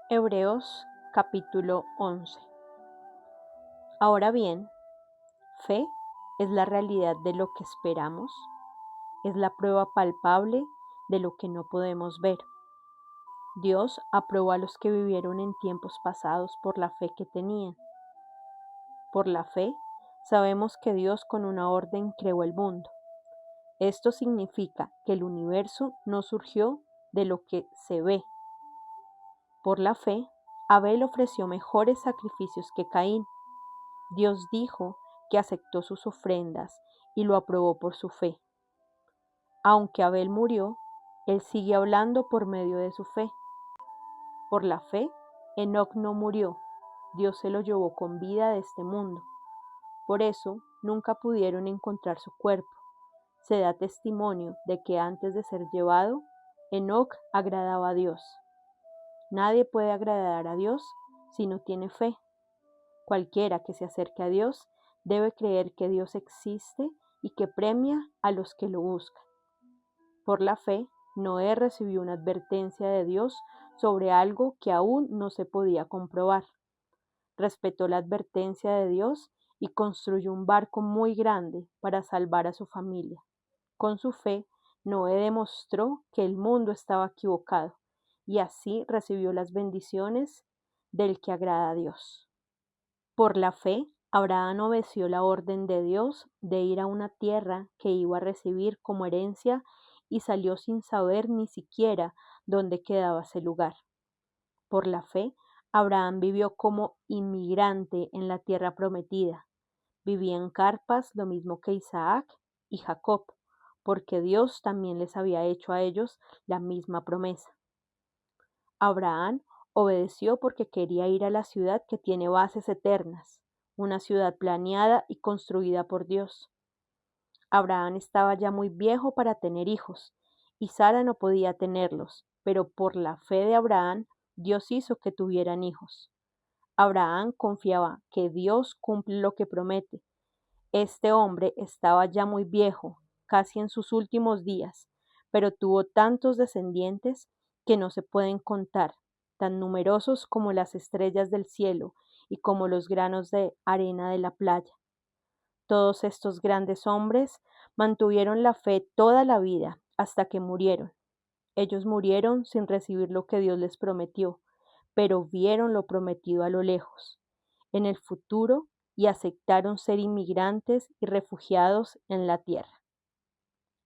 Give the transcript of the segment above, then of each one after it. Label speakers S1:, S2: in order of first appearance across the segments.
S1: Hebreos capítulo 11. Ahora bien, fe es la realidad de lo que esperamos, es la prueba palpable de lo que no podemos ver. Dios aprobó a los que vivieron en tiempos pasados por la fe que tenían. Por la fe, sabemos que Dios con una orden creó el mundo. Esto significa que el universo no surgió de lo que se ve. Por la fe, Abel ofreció mejores sacrificios que Caín. Dios dijo que aceptó sus ofrendas y lo aprobó por su fe. Aunque Abel murió, él sigue hablando por medio de su fe. Por la fe, Enoc no murió, Dios se lo llevó con vida de este mundo. Por eso, nunca pudieron encontrar su cuerpo. Se da testimonio de que antes de ser llevado, Enoc agradaba a Dios. Nadie puede agradar a Dios si no tiene fe. Cualquiera que se acerque a Dios debe creer que Dios existe y que premia a los que lo buscan. Por la fe, Noé recibió una advertencia de Dios sobre algo que aún no se podía comprobar. Respetó la advertencia de Dios y construyó un barco muy grande para salvar a su familia. Con su fe, Noé demostró que el mundo estaba equivocado y así recibió las bendiciones del que agrada a Dios. Por la fe, Abraham obedeció la orden de Dios de ir a una tierra que iba a recibir como herencia y salió sin saber ni siquiera dónde quedaba ese lugar. Por la fe, Abraham vivió como inmigrante en la tierra prometida. Vivía en carpas lo mismo que Isaac y Jacob, porque Dios también les había hecho a ellos la misma promesa. Abraham obedeció porque quería ir a la ciudad que tiene bases eternas, una ciudad planeada y construida por Dios. Abraham estaba ya muy viejo para tener hijos, y Sara no podía tenerlos, pero por la fe de Abraham, Dios hizo que tuvieran hijos. Abraham confiaba que Dios cumple lo que promete. Este hombre estaba ya muy viejo, casi en sus últimos días, pero tuvo tantos descendientes que no se pueden contar, tan numerosos como las estrellas del cielo y como los granos de arena de la playa. Todos estos grandes hombres mantuvieron la fe toda la vida hasta que murieron. Ellos murieron sin recibir lo que Dios les prometió, pero vieron lo prometido a lo lejos, en el futuro, y aceptaron ser inmigrantes y refugiados en la tierra.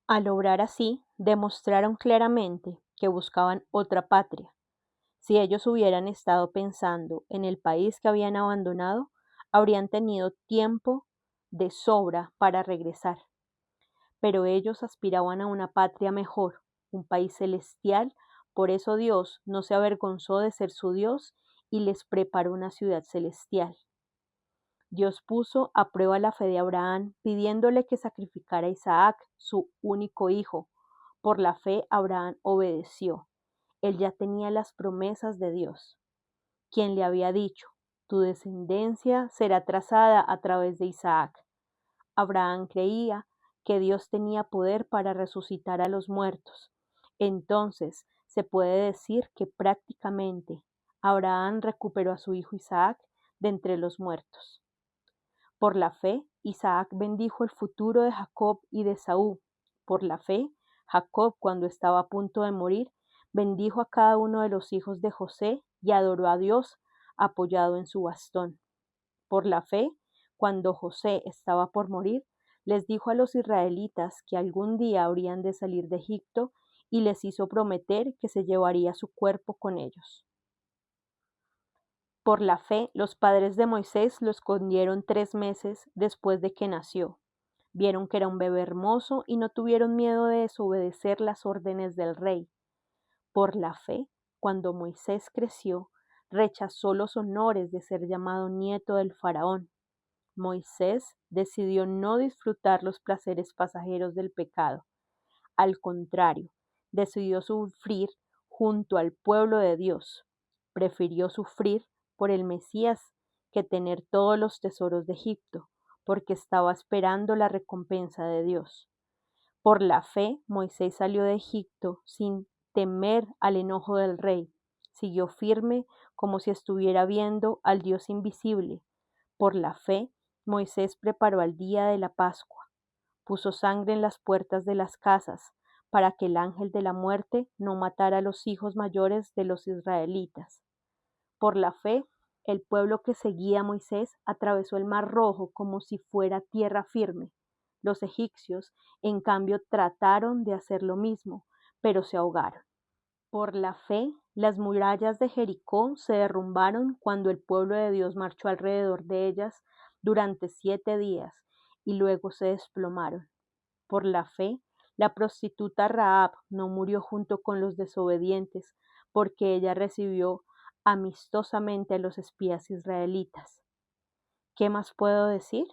S1: Al obrar así, demostraron claramente que buscaban otra patria. Si ellos hubieran estado pensando en el país que habían abandonado, habrían tenido tiempo de sobra para regresar. Pero ellos aspiraban a una patria mejor, un país celestial. Por eso Dios no se avergonzó de ser su Dios y les preparó una ciudad celestial. Dios puso a prueba la fe de Abraham, pidiéndole que sacrificara a Isaac, su único hijo. Por la fe, Abraham obedeció. Él ya tenía las promesas de Dios, quien le había dicho: tu descendencia será trazada a través de Isaac. Abraham creía que Dios tenía poder para resucitar a los muertos. Entonces, se puede decir que prácticamente Abraham recuperó a su hijo Isaac de entre los muertos. Por la fe, Isaac bendijo el futuro de Jacob y de Esaú. Por la fe, Jacob, cuando estaba a punto de morir, bendijo a cada uno de los hijos de José y adoró a Dios apoyado en su bastón. Por la fe, cuando José estaba por morir, les dijo a los israelitas que algún día habrían de salir de Egipto y les hizo prometer que se llevaría su cuerpo con ellos. Por la fe, los padres de Moisés lo escondieron 3 meses después de que nació. Vieron que era un bebé hermoso y no tuvieron miedo de desobedecer las órdenes del rey. Por la fe, cuando Moisés creció, rechazó los honores de ser llamado nieto del faraón. Moisés decidió no disfrutar los placeres pasajeros del pecado. Al contrario, decidió sufrir junto al pueblo de Dios. Prefirió sufrir por el Mesías que tener todos los tesoros de Egipto, porque estaba esperando la recompensa de Dios. Por la fe, Moisés salió de Egipto sin temer al enojo del rey. siguió firme como si estuviera viendo al Dios invisible. Por la fe, Moisés preparó el día de la Pascua, puso sangre en las puertas de las casas, para que el ángel de la muerte no matara a los hijos mayores de los israelitas. Por la fe, el pueblo que seguía a Moisés atravesó el mar Rojo como si fuera tierra firme. Los egipcios, en cambio, trataron de hacer lo mismo, pero se ahogaron. Por la fe, las murallas de Jericó se derrumbaron cuando el pueblo de Dios marchó alrededor de ellas durante 7 días y luego se desplomaron. Por la fe, la prostituta Rahab no murió junto con los desobedientes, porque ella recibió amistosamente a los espías israelitas. ¿Qué más puedo decir?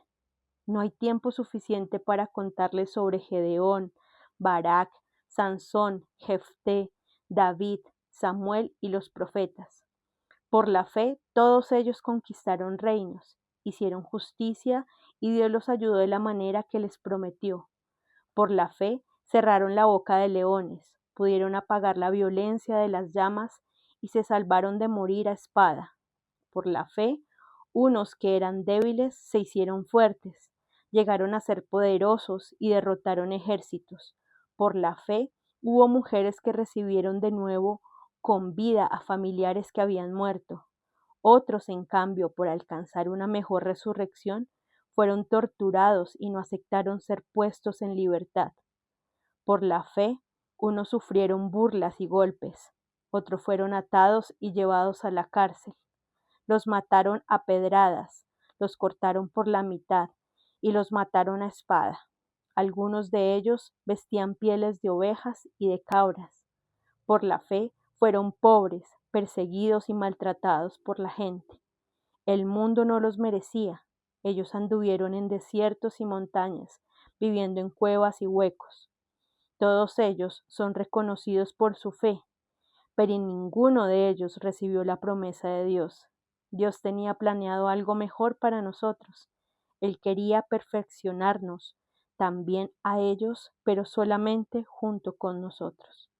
S1: No hay tiempo suficiente para contarles sobre Gedeón, Barak, Sansón, Jefté, David, Samuel y los profetas. Por la fe, todos ellos conquistaron reinos, hicieron justicia y Dios los ayudó de la manera que les prometió. Por la fe, cerraron la boca de leones, pudieron apagar la violencia de las llamas y se salvaron de morir a espada. Por la fe, unos que eran débiles se hicieron fuertes, llegaron a ser poderosos y derrotaron ejércitos. Por la fe, hubo mujeres que recibieron de nuevo con vida a familiares que habían muerto. Otros, en cambio, por alcanzar una mejor resurrección, fueron torturados y no aceptaron ser puestos en libertad. Por la fe, unos sufrieron burlas y golpes, otros fueron atados y llevados a la cárcel. Los mataron a pedradas, los cortaron por la mitad y los mataron a espada. Algunos de ellos vestían pieles de ovejas y de cabras. Por la fe fueron pobres, perseguidos y maltratados por la gente. El mundo no los merecía. Ellos anduvieron en desiertos y montañas, viviendo en cuevas y huecos. Todos ellos son reconocidos por su fe, pero ninguno de ellos recibió la promesa de Dios. Dios tenía planeado algo mejor para nosotros. Él quería perfeccionarnos, también a ellos, pero solamente junto con nosotros.